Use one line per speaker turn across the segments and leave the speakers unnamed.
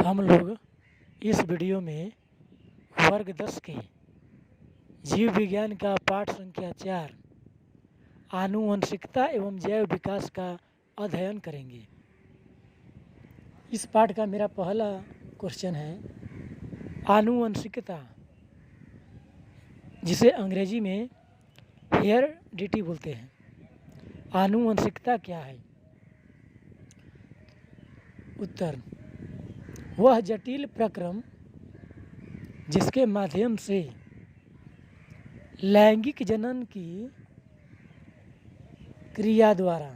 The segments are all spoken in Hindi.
हम लोग इस वीडियो में वर्ग 10 के जीव विज्ञान का पाठ संख्या 4 आनुवंशिकता एवं जैव विकास का अध्ययन करेंगे। इस पाठ का मेरा पहला क्वेश्चन है आनुवंशिकता, जिसे अंग्रेजी में हेरेडिटी बोलते हैं। आनुवंशिकता क्या है? उत्तर, वह जटिल प्रक्रम जिसके माध्यम से लैंगिक जनन की क्रिया द्वारा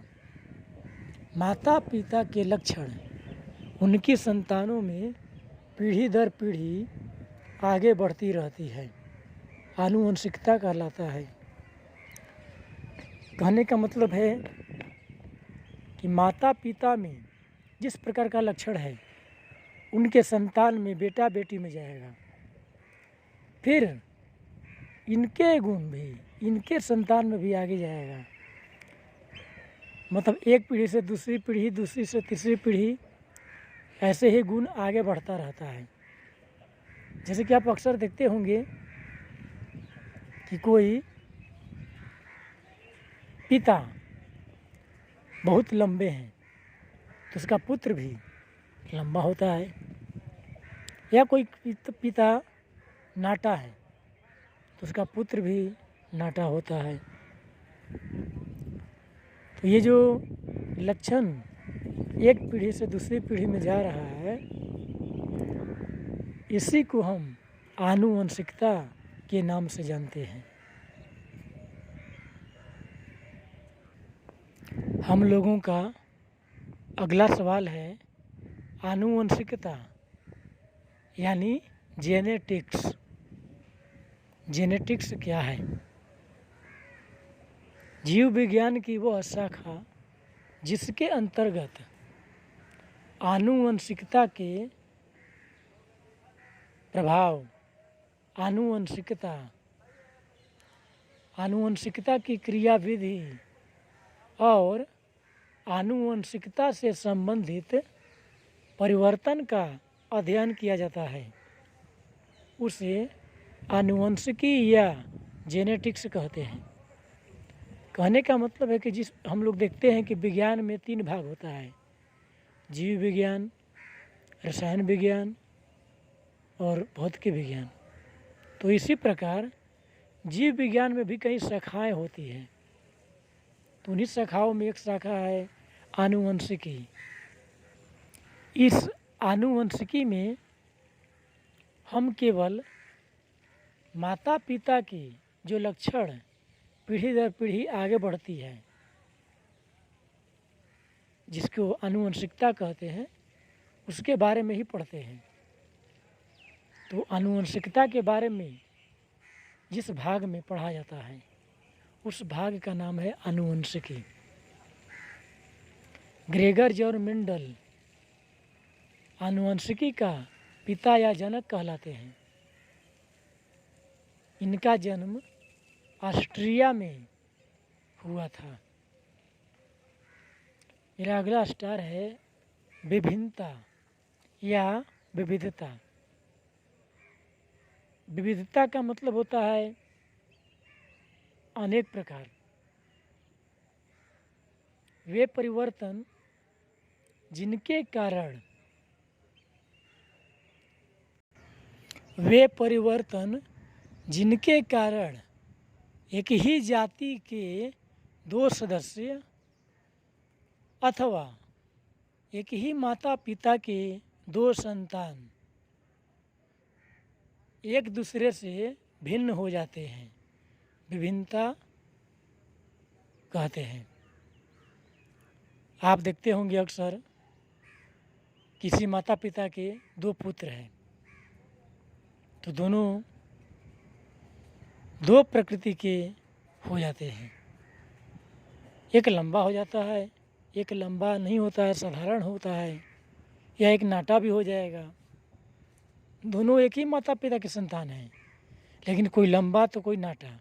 माता पिता के लक्षण उनकी संतानों में पीढ़ी दर पीढ़ी आगे बढ़ती रहती है, आनुवंशिकता कहलाता है। कहने का मतलब है कि माता पिता में जिस प्रकार का लक्षण है उनके संतान में बेटा बेटी में जाएगा, फिर इनके गुण भी इनके संतान में भी आगे जाएगा। मतलब एक पीढ़ी से दूसरी पीढ़ी, दूसरी से तीसरी पीढ़ी, ऐसे ही गुण आगे बढ़ता रहता है। जैसे कि आप अक्सर देखते होंगे कि कोई पिता बहुत लंबे हैं तो उसका पुत्र भी लंबा होता है, या कोई पिता नाटा है तो उसका पुत्र भी नाटा होता है। तो ये जो लक्षण एक पीढ़ी से दूसरी पीढ़ी में जा रहा है, इसी को हम आनुवंशिकता के नाम से जानते हैं। हम लोगों का अगला सवाल है आनुवंशिकता यानी जेनेटिक्स। जेनेटिक्स क्या है? जीव विज्ञान की वह शाखा जिसके अंतर्गत आनुवंशिकता के प्रभाव, आनुवंशिकता की क्रियाविधि और आनुवंशिकता से संबंधित परिवर्तन का अध्ययन किया जाता है, उसे आनुवंशिकी या जेनेटिक्स कहते हैं। कहने का मतलब है कि जिस हम लोग देखते हैं कि विज्ञान में 3 भाग होता है, जीव विज्ञान, रसायन विज्ञान और भौतिकी विज्ञान। तो इसी प्रकार जीव विज्ञान में भी कई शाखाएं होती हैं। तो उन्हीं शाखाओं में एक शाखा है आनुवंशिकी। इस आनुवंशिकी में हम केवल माता पिता की जो लक्षण पीढ़ी दर पीढ़ी आगे बढ़ती है, जिसको आनुवंशिकता कहते हैं, उसके बारे में ही पढ़ते हैं। तो आनुवंशिकता के बारे में जिस भाग में पढ़ा जाता है उस भाग का नाम है आनुवंशिकी। ग्रेगर जॉन मेंडल आनुवंशिकी का पिता या जनक कहलाते हैं। इनका जन्म ऑस्ट्रिया में हुआ था। मेरा अगला स्टार है विभिन्नता या विविधता। विविधता का मतलब होता है अनेक प्रकार। वे परिवर्तन जिनके कारण एक ही जाति के 2 सदस्य अथवा एक ही माता पिता के 2 संतान एक दूसरे से भिन्न हो जाते हैं, विभिन्नता कहते हैं। आप देखते होंगे अक्सर किसी माता पिता के 2 पुत्र हैं तो दोनों 2 प्रकृति के हो जाते हैं। एक लंबा हो जाता है, एक लंबा नहीं होता है, साधारण होता है, या एक नाटा भी हो जाएगा। दोनों एक ही माता पिता के संतान हैं, लेकिन कोई लंबा तो कोई नाटा,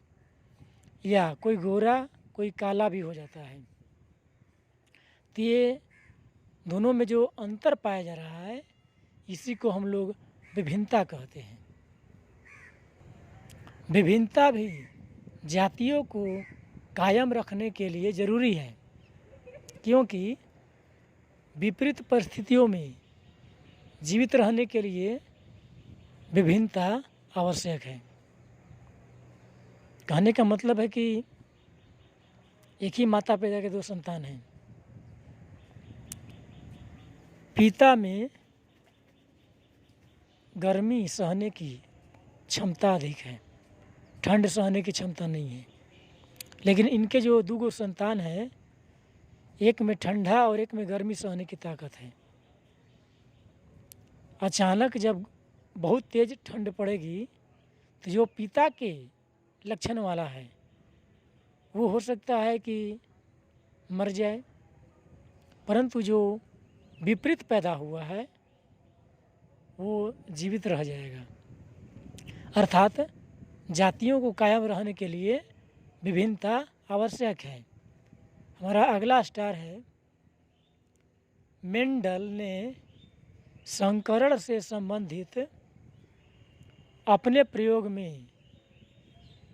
या कोई गोरा कोई काला भी हो जाता है। तो ये दोनों में जो अंतर पाया जा रहा है इसी को हम लोग विभिन्नता कहते हैं। विभिन्नता भी जातियों को कायम रखने के लिए ज़रूरी है, क्योंकि विपरीत परिस्थितियों में जीवित रहने के लिए विभिन्नता आवश्यक है। कहने का मतलब है कि एक ही माता पिता के 2 संतान हैं। पिता में गर्मी सहने की क्षमता अधिक है, ठंड सहने की क्षमता नहीं है। लेकिन इनके जो 2 संतान हैं, एक में ठंडा और एक में गर्मी सहने की ताकत है। अचानक जब बहुत तेज़ ठंड पड़ेगी तो जो पिता के लक्षण वाला है वो हो सकता है कि मर जाए, परंतु जो विपरीत पैदा हुआ है वो जीवित रह जाएगा। अर्थात जातियों को कायम रहने के लिए विभिन्नता आवश्यक है। हमारा अगला स्टार है, मेंडल ने संकरण से संबंधित अपने प्रयोग में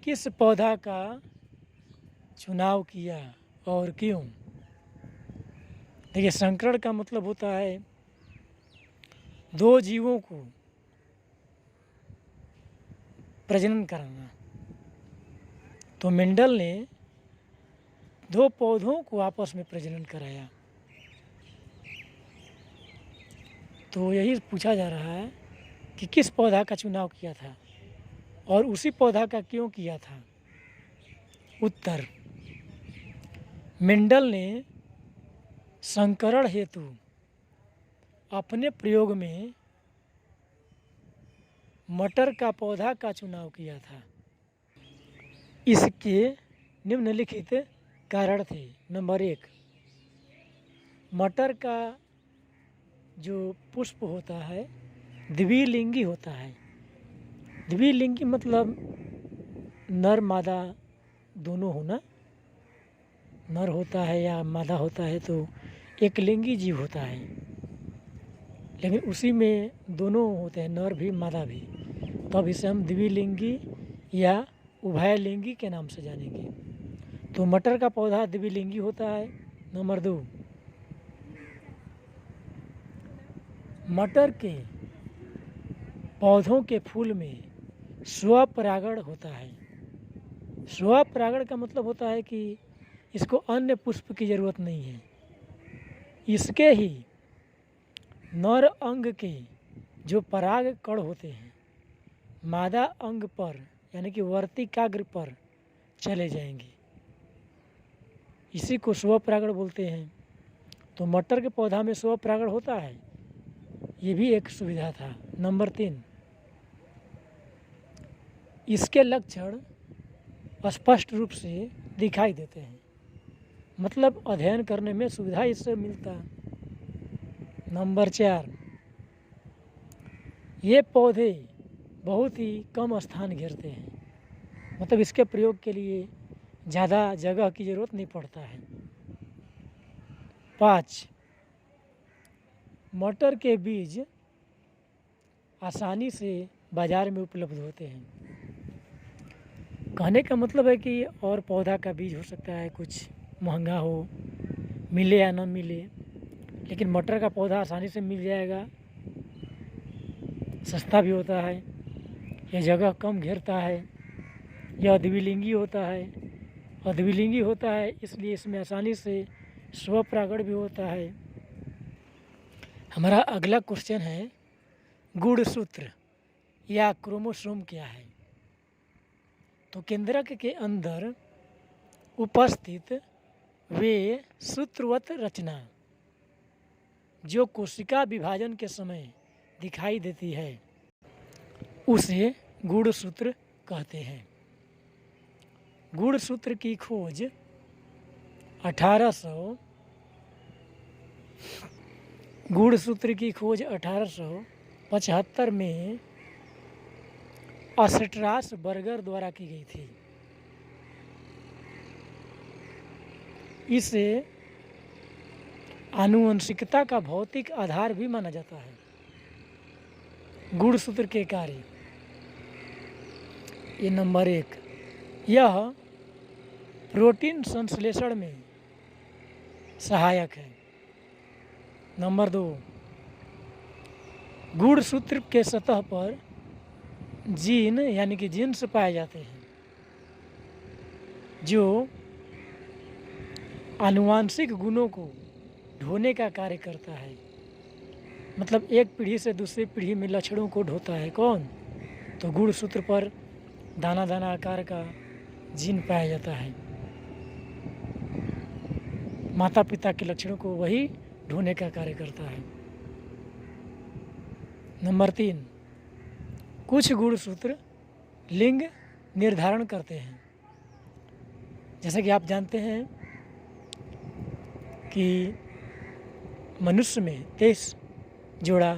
किस पौधा का चुनाव किया और क्यों? देखिए, संकरण का मतलब होता है 2 जीवों को प्रजनन कराना। तो मेंडल ने 2 पौधों को आपस में प्रजनन कराया। तो यही पूछा जा रहा है कि किस पौधा का चुनाव किया था और उसी पौधा का क्यों किया था। उत्तर, मेंडल ने संकरण हेतु अपने प्रयोग में मटर का पौधा का चुनाव किया था। इसके निम्नलिखित कारण थे। नंबर 1, मटर का जो पुष्प होता है द्विलिंगी होता है। द्विलिंगी मतलब नर मादा दोनों होना। नर होता है या मादा होता है तो एक लिंगी जीव होता है, लेकिन उसी में दोनों होते हैं, नर भी मादा भी। तब इसे हम द्विलिंगी या उभयलिंगी के नाम से जानेंगे। तो मटर का पौधा द्विलिंगी होता है। नंबर 2, मटर के पौधों के फूल में स्वपरागण होता है। स्वपरागण का मतलब होता है कि इसको अन्य पुष्प की ज़रूरत नहीं है। इसके ही नर अंग के जो पराग कण होते हैं मादा अंग पर यानी कि वर्तिकाग्र पर चले जाएंगे। इसी को स्वपरागण बोलते हैं। तो मटर के पौधा में स्वपरागण होता है, ये भी एक सुविधा था। नंबर 3, इसके लक्षण स्पष्ट रूप से दिखाई देते हैं, मतलब अध्ययन करने में सुविधा इससे मिलता। नंबर 4, ये पौधे बहुत ही कम स्थान घेरते हैं, मतलब इसके प्रयोग के लिए ज़्यादा जगह की ज़रूरत नहीं पड़ता है। 5, मटर के बीज आसानी से बाज़ार में उपलब्ध होते हैं। कहने का मतलब है कि और पौधा का बीज हो सकता है कुछ महंगा हो, मिले या न मिले, लेकिन मटर का पौधा आसानी से मिल जाएगा, सस्ता भी होता है, यह जगह कम घेरता है, यह द्विलिंगी होता है। और द्विलिंगी होता है इसलिए इसमें आसानी से स्वपरागण भी होता है। हमारा अगला क्वेश्चन है, गुणसूत्र या क्रोमोसोम क्या है? तो केंद्रक के अंदर उपस्थित वे सूत्रवत रचना जो कोशिका विभाजन के समय दिखाई देती है उसे गुणसूत्र कहते हैं। गुणसूत्र की खोज 1875 में स्ट्रासबर्गर द्वारा की गई थी। इसे आनुवंशिकता का भौतिक आधार भी माना जाता है। गुणसूत्र के कार्य। ये नंबर 1, यह प्रोटीन संश्लेषण में सहायक है। नंबर 2, गुणसूत्र के सतह पर जीन यानी कि जीन्स पाए जाते हैं जो आनुवांशिक गुणों को ढोने का कार्य करता है। मतलब एक पीढ़ी से दूसरी पीढ़ी में लक्षणों को ढोता है कौन? तो गुणसूत्र पर दाना दाना आकार का जीन पाया जाता है। माता पिता के लक्षणों को वही ढोने का कार्य करता है। नंबर 3, कुछ गुणसूत्र लिंग निर्धारण करते हैं। जैसे कि आप जानते हैं कि मनुष्य में 23 जोड़ा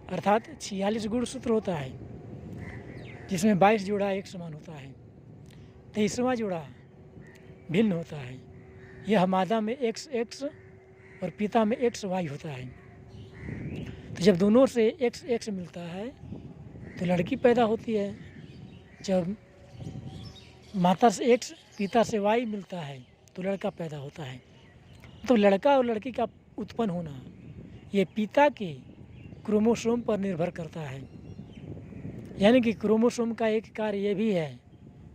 अर्थात 46 गुणसूत्र होता है, जिसमें 22 जोड़ा एक समान होता है। 23वां जोड़ा भिन्न होता है। यह मादा में XX और पिता में XY होता है। तो जब दोनों से XX मिलता है तो लड़की पैदा होती है। जब माता से X पिता से Y मिलता है तो लड़का पैदा होता है। तो लड़का और लड़की का उत्पन्न होना ये पिता के क्रोमोसोम पर निर्भर करता है। यानी कि क्रोमोसोम का एक कार्य ये भी है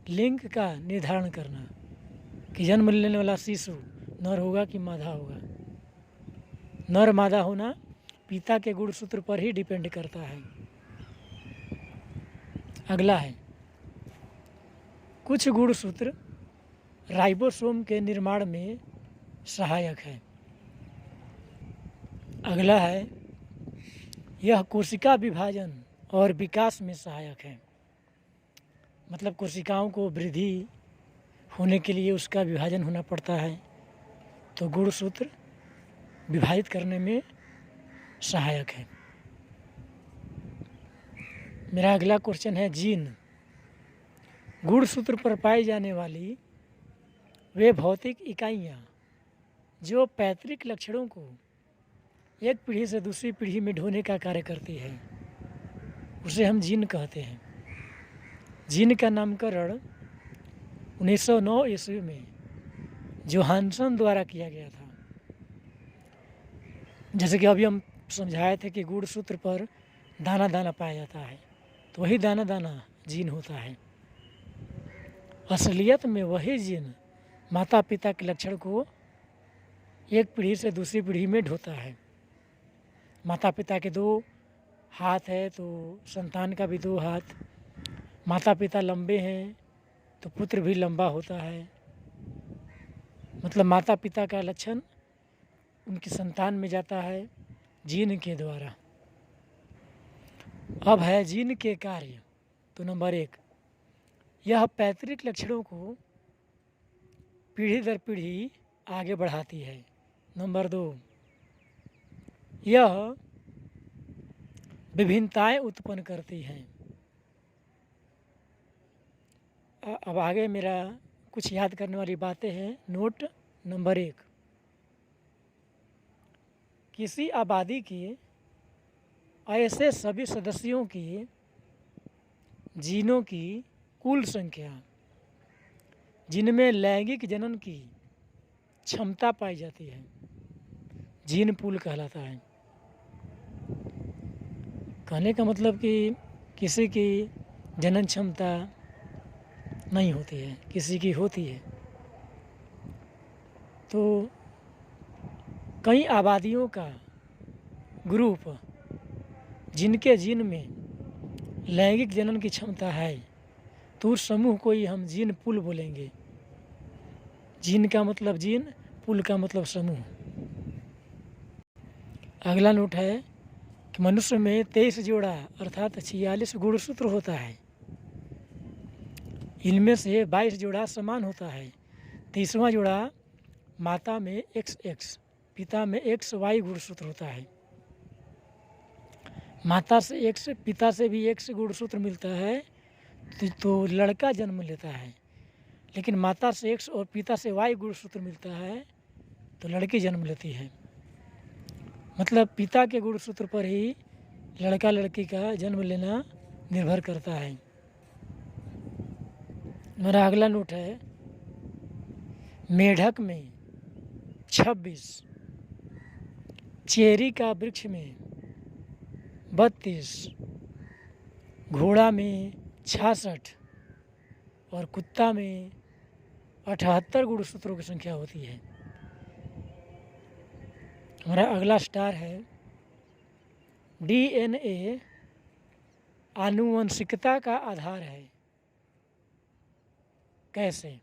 लिंग का निर्धारण करना कि जन्म लेने वाला शिशु नर होगा कि मादा होगा। नर मादा होना पिता के गुणसूत्र पर ही डिपेंड करता है। अगला है, कुछ गुणसूत्र राइबोसोम के निर्माण में सहायक है। अगला है, यह कोशिका विभाजन और विकास में सहायक है। मतलब कोशिकाओं को वृद्धि होने के लिए उसका विभाजन होना पड़ता है, तो गुणसूत्र विभाजित करने में सहायक है। मेरा अगला क्वेश्चन है, जीन गुणसूत्र पर पाई जाने वाली वे भौतिक इकाइयाँ जो पैतृक लक्षणों को एक पीढ़ी से दूसरी पीढ़ी में ढोने का कार्य करती है उसे हम जीन कहते हैं। जीन का नामकरण 1909 ईस्वी में जोहानसन द्वारा किया गया था। जैसे कि अभी हम समझाए थे कि गुणसूत्र पर दाना दाना पाया जाता है, तो वही दाना दाना जीन होता है। असलियत में वही जीन माता पिता के लक्षण को एक पीढ़ी से दूसरी पीढ़ी में ढोता है। माता पिता के 2 हाथ है तो संतान का भी 2 हाथ। माता पिता लंबे हैं तो पुत्र भी लंबा होता है। मतलब माता पिता का लक्षण उनकी संतान में जाता है जीन के द्वारा। अब है जीन के कार्य। तो नंबर 1, यह पैतृक लक्षणों को पीढ़ी दर पीढ़ी आगे बढ़ाती है। नंबर 2, यह विभिन्नताएं उत्पन्न करती हैं। अब आगे मेरा कुछ याद करने वाली बातें हैं। नोट नंबर 1, किसी आबादी के ऐसे सभी सदस्यों की जीनों की कुल संख्या जिनमें लैंगिक जनन की क्षमता पाई जाती है जीन पूल कहलाता है। कहने का मतलब कि किसी की जनन क्षमता नहीं होती है, किसी की होती है। तो कई आबादियों का ग्रुप जिनके जीन में लैंगिक जनन की क्षमता है तो उस समूह को ही हम जीन पूल बोलेंगे। जीन का मतलब जीन, पूल का मतलब समूह। अगला नोट है कि मनुष्य में 23 जोड़ा अर्थात 46 गुणसूत्र होता है। इनमें से 22 जोड़ा समान होता है। 23वां जोड़ा माता में XX, पिता में XY गुणसूत्र होता है। माता से X, पिता से भी X गुणसूत्र मिलता है तो लड़का जन्म लेता है। लेकिन माता से X और पिता से Y गुणसूत्र मिलता है तो लड़की जन्म लेती है। मतलब पिता के गुणसूत्र पर ही लड़का लड़की का जन्म लेना निर्भर करता है। मेरा अगला नोट है, मेढक में 26, चेरी का वृक्ष में 32, घोड़ा में 66 और कुत्ता में 78 गुणसूत्रों की संख्या होती है। हमारा अगला स्टार है, डीएनए आनुवंशिकता का आधार है। कैसे?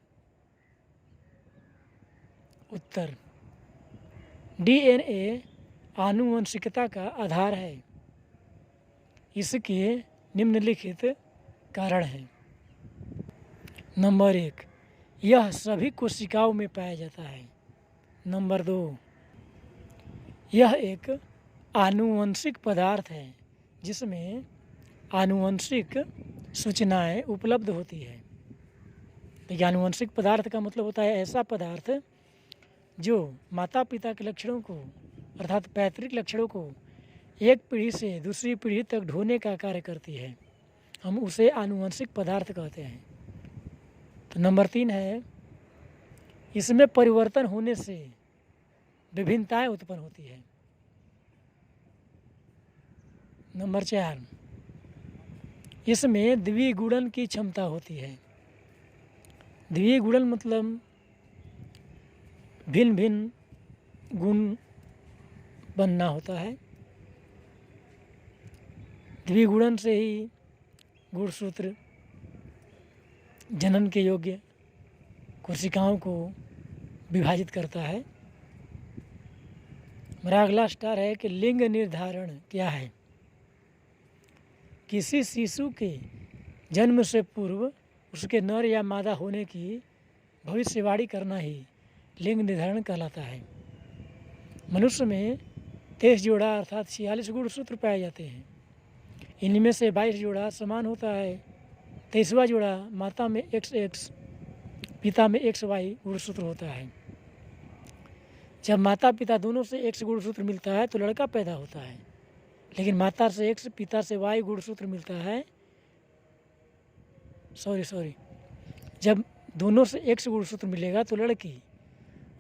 उत्तर, डीएनए आनुवंशिकता का आधार है। इसके निम्नलिखित कारण हैं। नंबर 1, यह सभी कोशिकाओं में पाया जाता है। नंबर 2, यह एक आनुवंशिक पदार्थ है जिसमें आनुवंशिक सूचनाएं उपलब्ध होती है। देखिए, आनुवंशिक पदार्थ का मतलब होता है ऐसा पदार्थ जो माता पिता के लक्षणों को अर्थात पैतृक लक्षणों को एक पीढ़ी से दूसरी पीढ़ी तक ढोने का कार्य करती है। हम उसे आनुवंशिक पदार्थ कहते हैं। तो नंबर 3 है, इसमें परिवर्तन होने से विभिन्नताएं उत्पन्न होती है। नंबर 4, इसमें द्विगुणन की क्षमता होती है। द्विगुणन मतलब भिन्न भिन्न गुण बनना होता है। द्विगुणन से ही गुणसूत्र जनन के योग्य कोशिकाओं को विभाजित करता है। मेरा अगला स्टार है कि लिंग निर्धारण क्या है। किसी शिशु के जन्म से पूर्व उसके नर या मादा होने की भविष्यवाणी करना ही लिंग निर्धारण कहलाता है। मनुष्य में 23 जोड़ा अर्थात 46 गुणसूत्र पाए जाते हैं। इनमें से 22 जोड़ा समान होता है। 23वां जोड़ा माता में XX, पिता में XY गुणसूत्र होता है। जब माता पिता दोनों से X गुणसूत्र मिलता है तो लड़का पैदा होता है, लेकिन माता से X पिता से Y गुणसूत्र मिलता है, सॉरी जब दोनों से X गुणसूत्र मिलेगा तो लड़की,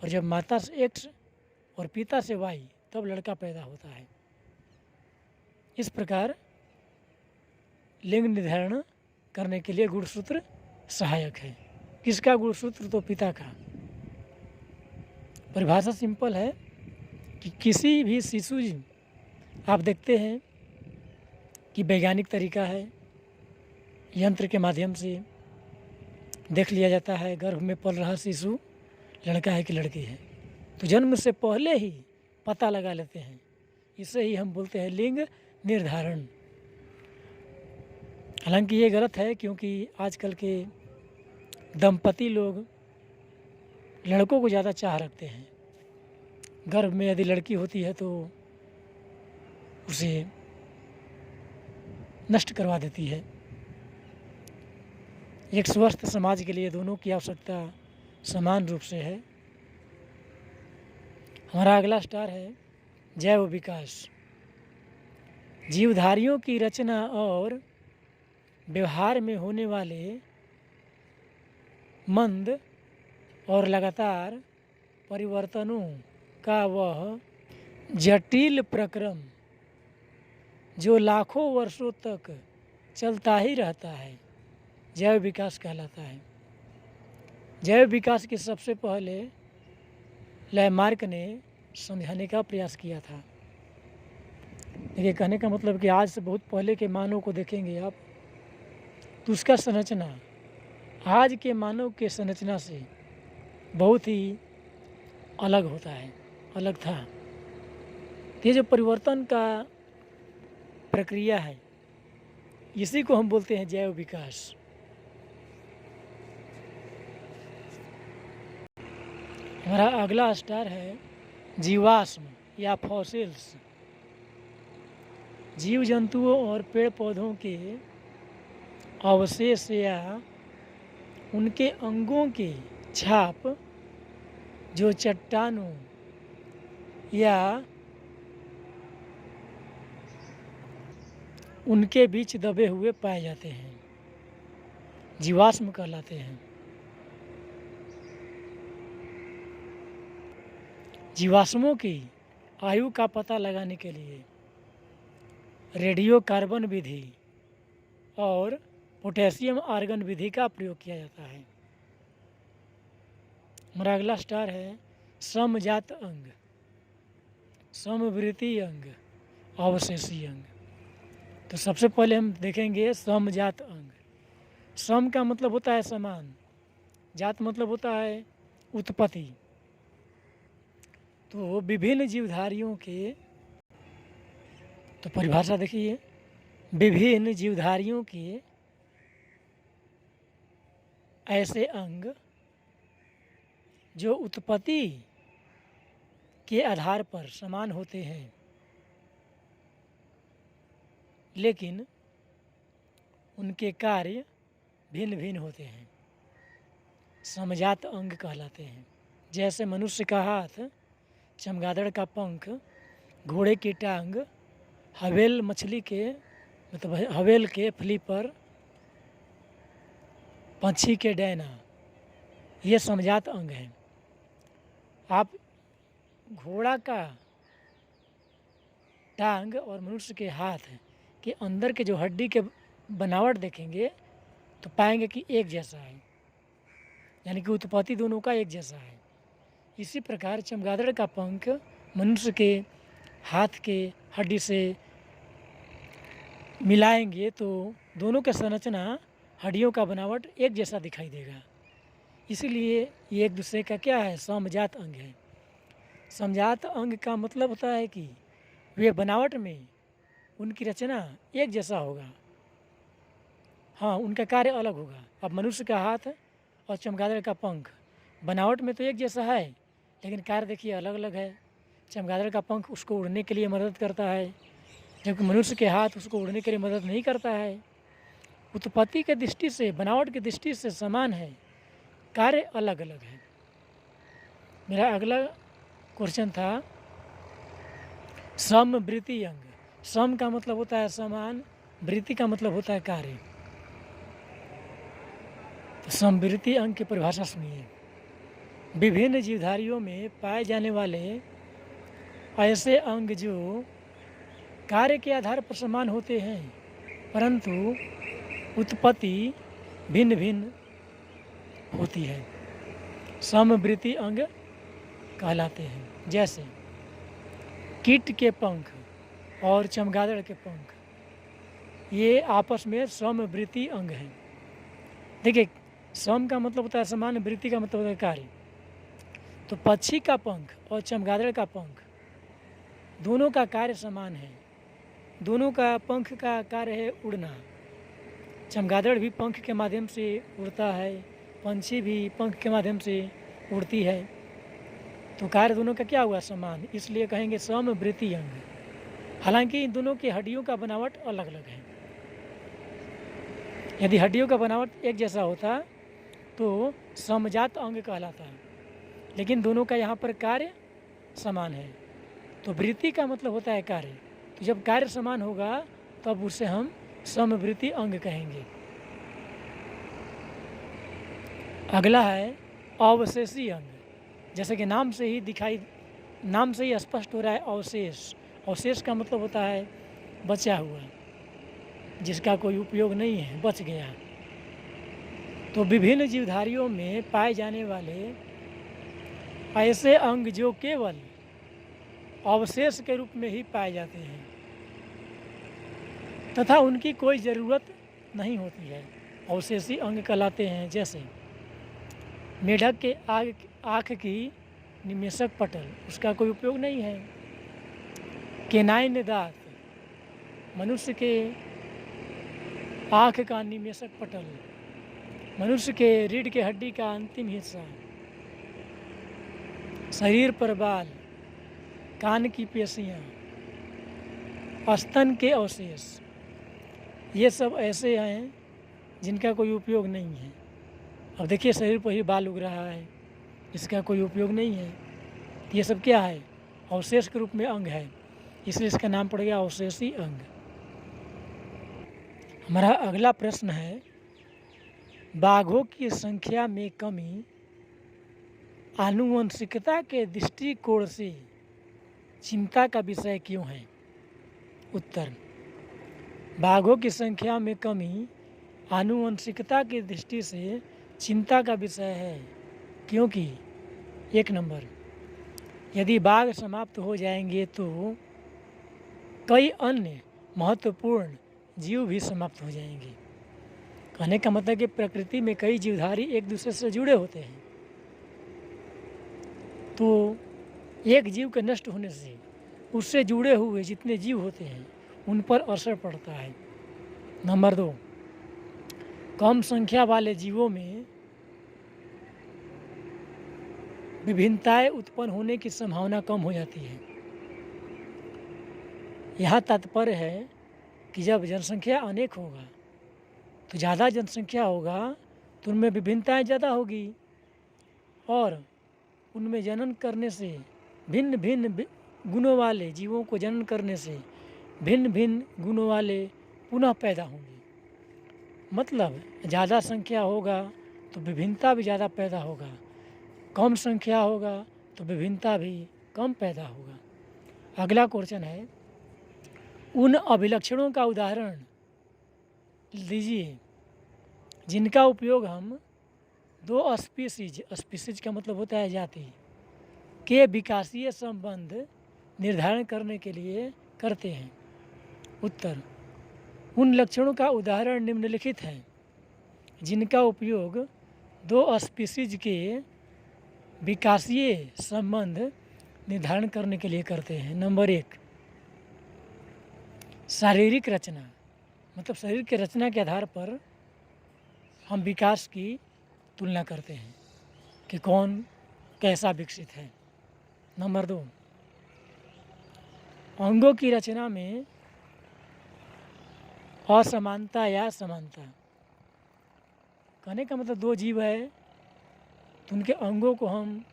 और जब माता से X और पिता से Y तब लड़का पैदा होता है। इस प्रकार लिंग निर्धारण करने के लिए गुणसूत्र सहायक है। किसका गुणसूत्र? तो पिता का। परिभाषा सिंपल है कि किसी भी शिशु, आप देखते हैं कि वैज्ञानिक तरीका है, यंत्र के माध्यम से देख लिया जाता है गर्भ में पल रहा शिशु लड़का है कि लड़की है, तो जन्म से पहले ही पता लगा लेते हैं। इसे ही हम बोलते हैं लिंग निर्धारण। हालांकि ये गलत है, क्योंकि आजकल के दंपति लोग लड़कों को ज़्यादा चाह रखते हैं। गर्भ में यदि लड़की होती है तो उसे नष्ट करवा देती है। एक स्वस्थ समाज के लिए दोनों की आवश्यकता समान रूप से है। हमारा अगला स्टार है जैव विकास। जीवधारियों की रचना और व्यवहार में होने वाले मंद और लगातार परिवर्तनों का वह जटिल प्रक्रम जो लाखों वर्षों तक चलता ही रहता है, जैव विकास कहलाता है। जैव विकास के सबसे पहले लैमार्क ने समझाने का प्रयास किया था। देखिए, कहने का मतलब कि आज से बहुत पहले के मानव को देखेंगे आप तो उसका संरचना आज के मानव के संरचना से बहुत ही अलग होता है, अलग था। ये जो परिवर्तन का प्रक्रिया है, इसी को हम बोलते हैं जैव विकास। हमारा अगला स्टार है जीवाश्म या फॉसिल्स। जीव जंतुओं और पेड़ पौधों के अवशेष या उनके अंगों की छाप जो चट्टानों या उनके बीच दबे हुए पाए जाते हैं, जीवाश्म कहलाते हैं। जीवाश्मों की आयु का पता लगाने के लिए रेडियो कार्बन विधि और पोटेशियम आर्गन विधि का प्रयोग किया जाता है। हमारा अगला स्टार है समजात अंग, समवृत्ति अंग, अवशेषी अंग। तो सबसे पहले हम देखेंगे समजात अंग। सम का मतलब होता है समान, जात मतलब होता है उत्पत्ति। तो विभिन्न जीवधारियों के, तो परिभाषा देखिए, विभिन्न जीवधारियों के ऐसे अंग जो उत्पत्ति के आधार पर समान होते हैं लेकिन उनके कार्य भिन्न भिन्न होते हैं, समजात अंग कहलाते हैं। जैसे मनुष्य का हाथ, चमगादड़ का पंख, घोड़े की टांग, हवेल मछली के मतलब हवेल के फ्लीपर, पंछी के डैना, ये समजात अंग हैं। आप घोड़ा का टांग और मनुष्य के हाथ के अंदर के जो हड्डी के बनावट देखेंगे तो पाएंगे कि एक जैसा है, यानी कि उत्पत्ति दोनों का एक जैसा है। इसी प्रकार चमगादड़ का पंख मनुष्य के हाथ के हड्डी से मिलाएंगे तो दोनों का संरचना, हड्डियों का बनावट एक जैसा दिखाई देगा। इसीलिए ये एक दूसरे का क्या है, समजात अंग है। समजात अंग का मतलब होता है कि वे बनावट में उनकी रचना एक जैसा होगा, हाँ उनका कार्य अलग होगा। अब मनुष्य का हाथ और चमगादड़ का पंख बनावट में तो एक जैसा है लेकिन कार्य देखिए अलग अलग है। चमगादड़ का पंख उसको उड़ने के लिए मदद करता है जबकि मनुष्य के हाथ उसको उड़ने के लिए मदद नहीं करता है। उत्पत्ति के दृष्टि से, बनावट की दृष्टि से समान है, कार्य अलग अलग है। मेरा अगला क्वेश्चन था समवृत्ति अंग। सम का मतलब होता है समान, वृत्ति का मतलब होता है कार्य। तो समवृत्ति अंग की परिभाषा सुनिए। विभिन्न जीवधारियों में पाए जाने वाले ऐसे अंग जो कार्य के आधार पर समान होते हैं परंतु उत्पत्ति भिन्न भिन्न होती है, समवृत्ति अंग कहलाते हैं। जैसे कीट के पंख और चमगादड़ के पंख, ये आपस में समवृत्ति अंग हैं। देखिए, सम का मतलब होता है समान, वृत्ति का मतलब होता है कार्य। तो पक्षी का पंख और चमगादड़ का पंख दोनों का कार्य समान है। दोनों का पंख का कार्य है उड़ना। चमगादड़ भी पंख के माध्यम से उड़ता है, पंछी भी पंख के माध्यम से उड़ती है। तो कार्य दोनों का क्या हुआ, समान, इसलिए कहेंगे समवृत्ति अंग। हालांकि इन दोनों की हड्डियों का बनावट अलग अलग है। यदि हड्डियों का बनावट एक जैसा होता तो समजात अंग कहलाता है, लेकिन दोनों का यहाँ पर कार्य समान है। तो वृत्ति का मतलब होता है कार्य। तो जब कार्य समान होगा तब उसे हम समवृत्ति अंग कहेंगे। अगला है अवशेषी अंग। जैसे कि नाम से ही स्पष्ट हो रहा है अवशेष। अवशेष का मतलब होता है बचा हुआ, जिसका कोई उपयोग नहीं है, बच गया। तो विभिन्न जीवधारियों में पाए जाने वाले ऐसे अंग जो केवल अवशेष के रूप में ही पाए जाते हैं तथा उनकी कोई ज़रूरत नहीं होती है, अवशेषी अंग कहलाते हैं। जैसे मेढक के आँख की निमेषक पटल, उसका कोई उपयोग नहीं है। केनाइन दांत, मनुष्य के आँख का निमेषक पटल, मनुष्य के रीढ़ के हड्डी का अंतिम हिस्सा, शरीर पर बाल, कान की पेशियाँ, स्तन के अवशेष, ये सब ऐसे हैं जिनका कोई उपयोग नहीं है। अब देखिए शरीर पर ही बाल उग रहा है, इसका कोई उपयोग नहीं है। ये सब क्या है, अवशेष के रूप में अंग है, इसलिए इसका नाम पड़ गया अवशेषी अंग। हमारा अगला प्रश्न है, बाघों की संख्या में कमी आनुवंशिकता के दृष्टिकोण से चिंता का विषय क्यों है? उत्तर, बाघों की संख्या में कमी आनुवंशिकता की दृष्टि से चिंता का विषय है क्योंकि 1 नंबर, यदि बाघ समाप्त हो जाएंगे तो कई अन्य महत्वपूर्ण जीव भी समाप्त हो जाएंगे। कहने का मतलब कि प्रकृति में कई जीवधारी एक दूसरे से जुड़े होते हैं, तो एक जीव के नष्ट होने से उससे जुड़े हुए जितने जीव होते हैं उन पर असर पड़ता है। नंबर 2, कम संख्या वाले जीवों में विभिन्नताएं उत्पन्न होने की संभावना कम हो जाती है। यह तात्पर्य है कि जब जनसंख्या अनेक होगा तो ज़्यादा जनसंख्या होगा तो उनमें विभिन्नताएं ज़्यादा होगी और उनमें जनन करने से भिन्न भिन्न गुणों वाले जीवों को जनन करने से भिन्न भिन्न गुणों वाले पुनः पैदा होंगे। मतलब ज़्यादा संख्या होगा तो विभिन्नता भी ज़्यादा पैदा होगा, कम संख्या होगा तो विभिन्नता भी कम पैदा होगा। अगला क्वेश्चन है, उन अभिलक्षणों का उदाहरण दीजिए जिनका उपयोग हम 2 स्पीसीज का मतलब होता है जाति के विकासीय संबंध निर्धारण करने के लिए करते हैं। उत्तर, उन लक्षणों का उदाहरण निम्नलिखित हैं जिनका उपयोग 2 स्पीसीज के विकासीय संबंध निर्धारण करने के लिए करते हैं। नंबर 1, शारीरिक रचना, मतलब शरीर के रचना के आधार पर हम विकास की तुलना करते हैं कि कौन कैसा विकसित है। नंबर 2, अंगों की रचना में असमानता या समानता। कहने का मतलब 2 जीव है तो उनके अंगों को हम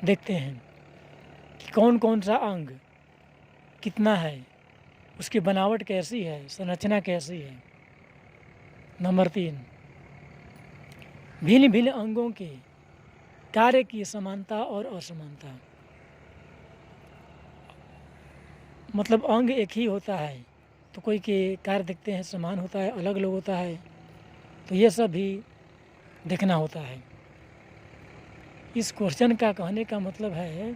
देखते हैं कि कौन कौन सा अंग कितना है, उसकी बनावट कैसी है, संरचना कैसी है। नंबर 3, भिन्न भिन्न अंगों के कार्य की समानता और असमानता। मतलब अंग एक ही होता है तो कोई के कार्य देखते हैं समान होता है, अलग अलग होता है, तो ये सब भी देखना होता है। इस क्वेश्चन का कहने का मतलब है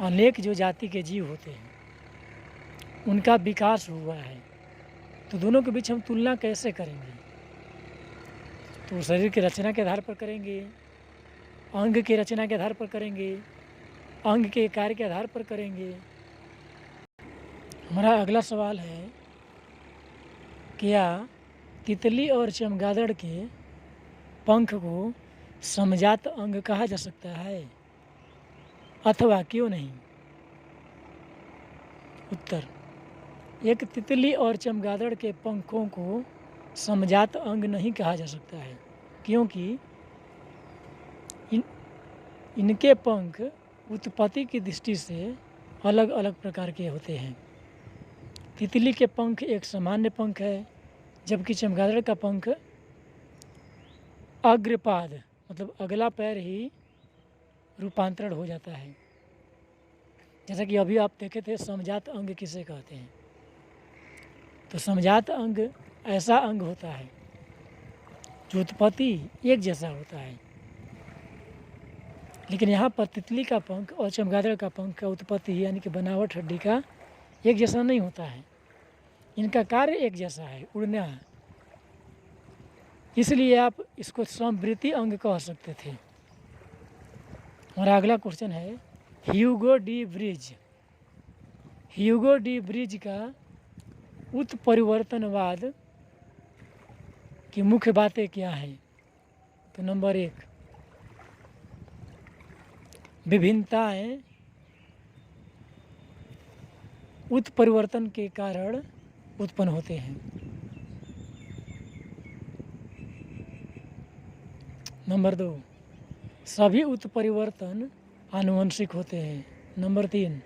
अनेक जो जाति के जीव होते हैं उनका विकास हुआ है तो दोनों के बीच हम तुलना कैसे करेंगे? तो शरीर की रचना के आधार पर करेंगे, अंग की रचना के आधार पर करेंगे, अंग के कार्य के आधार पर करेंगे। हमारा अगला सवाल है, क्या तितली और चमगादड़ के पंख को समजात अंग कहा जा सकता है अथवा क्यों नहीं? उत्तर, एक तितली और चमगादड़ के पंखों को समजात अंग नहीं कहा जा सकता है क्योंकि इनके पंख उत्पत्ति की दृष्टि से अलग अलग प्रकार के होते हैं। तितली के पंख एक सामान्य पंख है जबकि चमगादड़ का पंख अग्रपाद मतलब अगला पैर ही रूपांतरण हो जाता है। जैसा कि अभी आप देखे थे समजात अंग किसे कहते हैं, तो समजात अंग ऐसा अंग होता है जो उत्पत्ति एक जैसा होता है, लेकिन यहाँ पर तितली का पंख और चमगादड़ का पंख का उत्पत्ति यानी कि बनावट हड्डी का एक जैसा नहीं होता है, इनका कार्य एक जैसा है, उड़ना। इसलिए आप इसको समवृत्ति अंग कह सकते थे। हमारा अगला क्वेश्चन है, ह्यूगो डी ब्रिज का उत्परिवर्तनवाद की मुख्य बातें क्या हैं? तो नंबर 1, विभिन्नताएं उत्परिवर्तन के कारण उत्पन्न होते हैं। नंबर 2, सभी उत्परिवर्तन आनुवंशिक होते हैं। नंबर 3,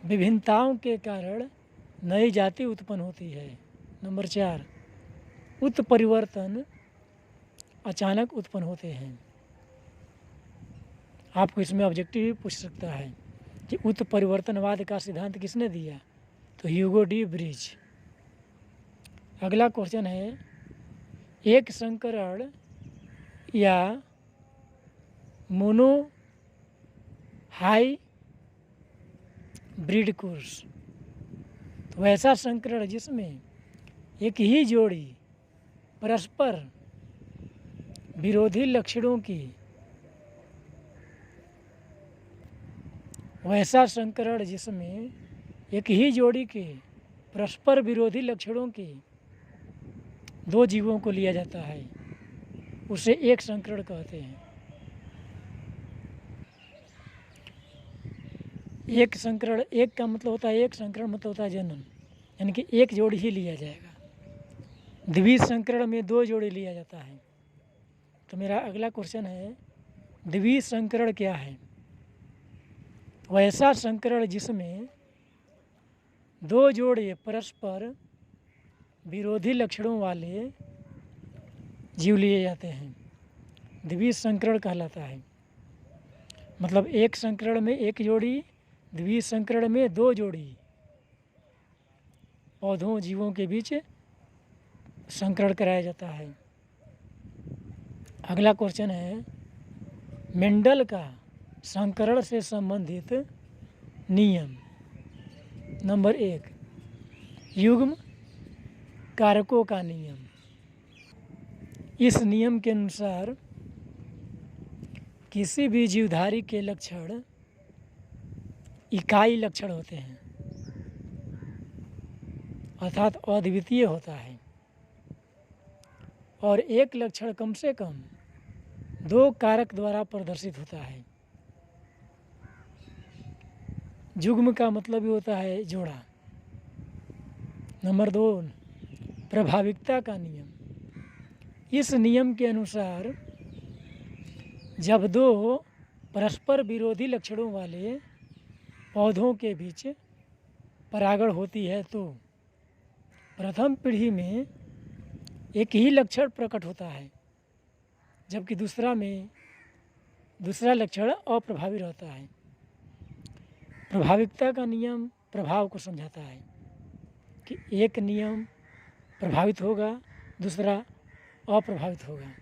विभिन्नताओं के कारण नई जाति उत्पन्न होती है। नंबर 4, उत्परिवर्तन अचानक उत्पन्न होते हैं। आपको इसमें ऑब्जेक्टिव भी पूछ सकता है कि उत्परिवर्तनवाद का सिद्धांत किसने दिया, तो ह्यूगो डी ब्रिज। अगला क्वेश्चन है, एक संकरण या मोनो हाई ब्रीड कोर्स, तो ऐसा संकरण जिसमें एक ही जोड़ी परस्पर विरोधी लक्षणों की, वैसा संकरण जिसमें एक ही जोड़ी के परस्पर विरोधी लक्षणों की दो जीवों को लिया जाता है, उसे एक संकरण कहते हैं। एक संकरण, एक का मतलब होता है, एक संकरण मतलब होता है जनन, यानी कि एक जोड़ी ही लिया जाएगा। द्विज संकरण में दो जोड़ी लिया जाता है। तो मेरा अगला क्वेश्चन है, द्विज संकरण क्या है? वैसा संकरण जिसमें दो जोड़े परस्पर विरोधी लक्षणों वाले जीव लिए जाते हैं, द्विज संकरण कहलाता है। मतलब एक संकरण में एक जोड़ी, द्विज संकरण में दो जोड़ी पौधों जीवों के बीच संकरण कराया जाता है। अगला क्वेश्चन है, मेंडल का संकरण से संबंधित नियम। नंबर 1, युग्म कारकों का नियम। इस नियम के अनुसार किसी भी जीवधारी के लक्षण इकाई लक्षण होते हैं, अर्थात अद्वितीय होता है, और एक लक्षण कम से कम दो कारक द्वारा प्रदर्शित होता है। युग्म का मतलब भी होता है जोड़ा। नंबर 2, प्रभाविकता का नियम। इस नियम के अनुसार जब दो परस्पर विरोधी लक्षणों वाले पौधों के बीच परागण होती है तो प्रथम पीढ़ी में एक ही लक्षण प्रकट होता है, जबकि दूसरा लक्षण अप्रभावी रहता है। प्रभाविकता का नियम प्रभाव को समझाता है कि एक नियम प्रभावित होगा, दूसरा अप्रभावित होगा।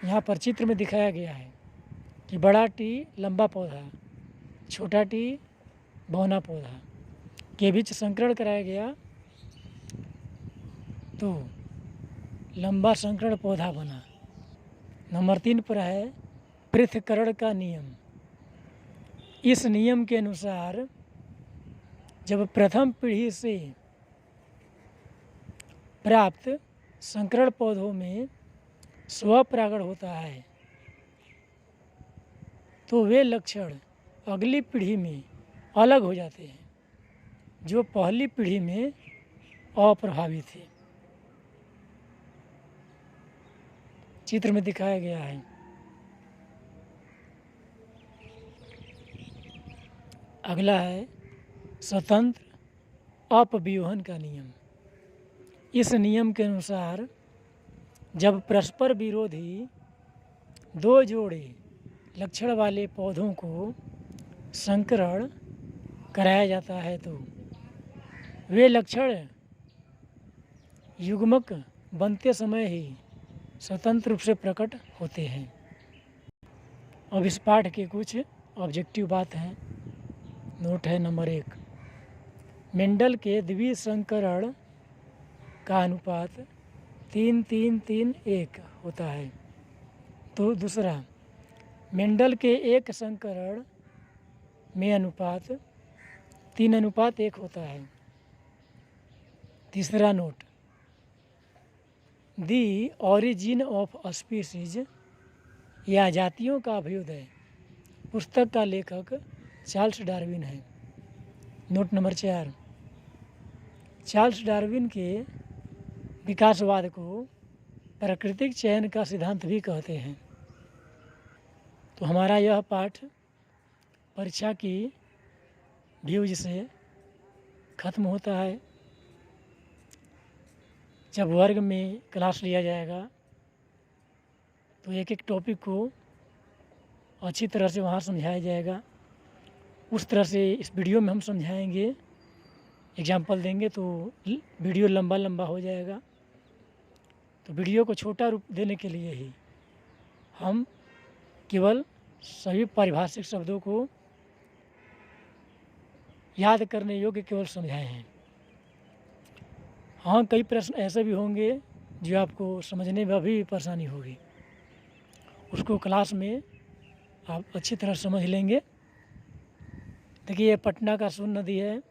यहाँ पर चित्र में दिखाया गया है कि बड़ा टी लंबा पौधा, छोटा टी बौना पौधा के बीच संकरण कराया गया तो लंबा संकरण पौधा बना। नंबर 3 पर है पृथक्करण का नियम। इस नियम के अनुसार जब प्रथम पीढ़ी से प्राप्त संकरण पौधों में स्वपरागण होता है तो वे लक्षण अगली पीढ़ी में अलग हो जाते हैं, जो पहली पीढ़ी में अप्रभावी थे। चित्र में दिखाया गया है। अगला है स्वतंत्र अपव्यूहन का नियम। इस नियम के अनुसार जब परस्पर विरोधी दो जोड़े लक्षण वाले पौधों को संकरण कराया जाता है तो वे लक्षण युग्मक बनते समय ही स्वतंत्र रूप से प्रकट होते हैं। अब इस पाठ के कुछ ऑब्जेक्टिव बात हैं, नोट है। नंबर 1, मेंडल के द्विज संकरण का अनुपात 3-3-3-1 होता है। तो दूसरा, मेंडल के एक संकरण में अनुपात 3:1 होता है। तीसरा note, the origin of species या जातियों का अभ्युदय पुस्तक का लेखक चार्ल्स डार्विन है। नोट नंबर 4, चार्ल्स डार्विन के विकासवाद को प्राकृतिक चयन का सिद्धांत भी कहते हैं। तो हमारा यह पाठ परीक्षा की व्यूज से ख़त्म होता है। जब वर्ग में क्लास लिया जाएगा तो एक एक टॉपिक को अच्छी तरह से वहाँ समझाया जाएगा। उस तरह से इस वीडियो में हम समझाएंगे, एग्जाम्पल देंगे तो वीडियो लंबा लंबा हो जाएगा। तो वीडियो को छोटा रूप देने के लिए ही हम केवल सभी पारिभाषिक शब्दों को याद करने योग्य केवल समझाए हैं। हाँ, कई प्रश्न ऐसे भी होंगे जो आपको समझने में भी परेशानी होगी, उसको क्लास में आप अच्छी तरह समझ लेंगे। देखिए, ये पटना का सोन नदी है।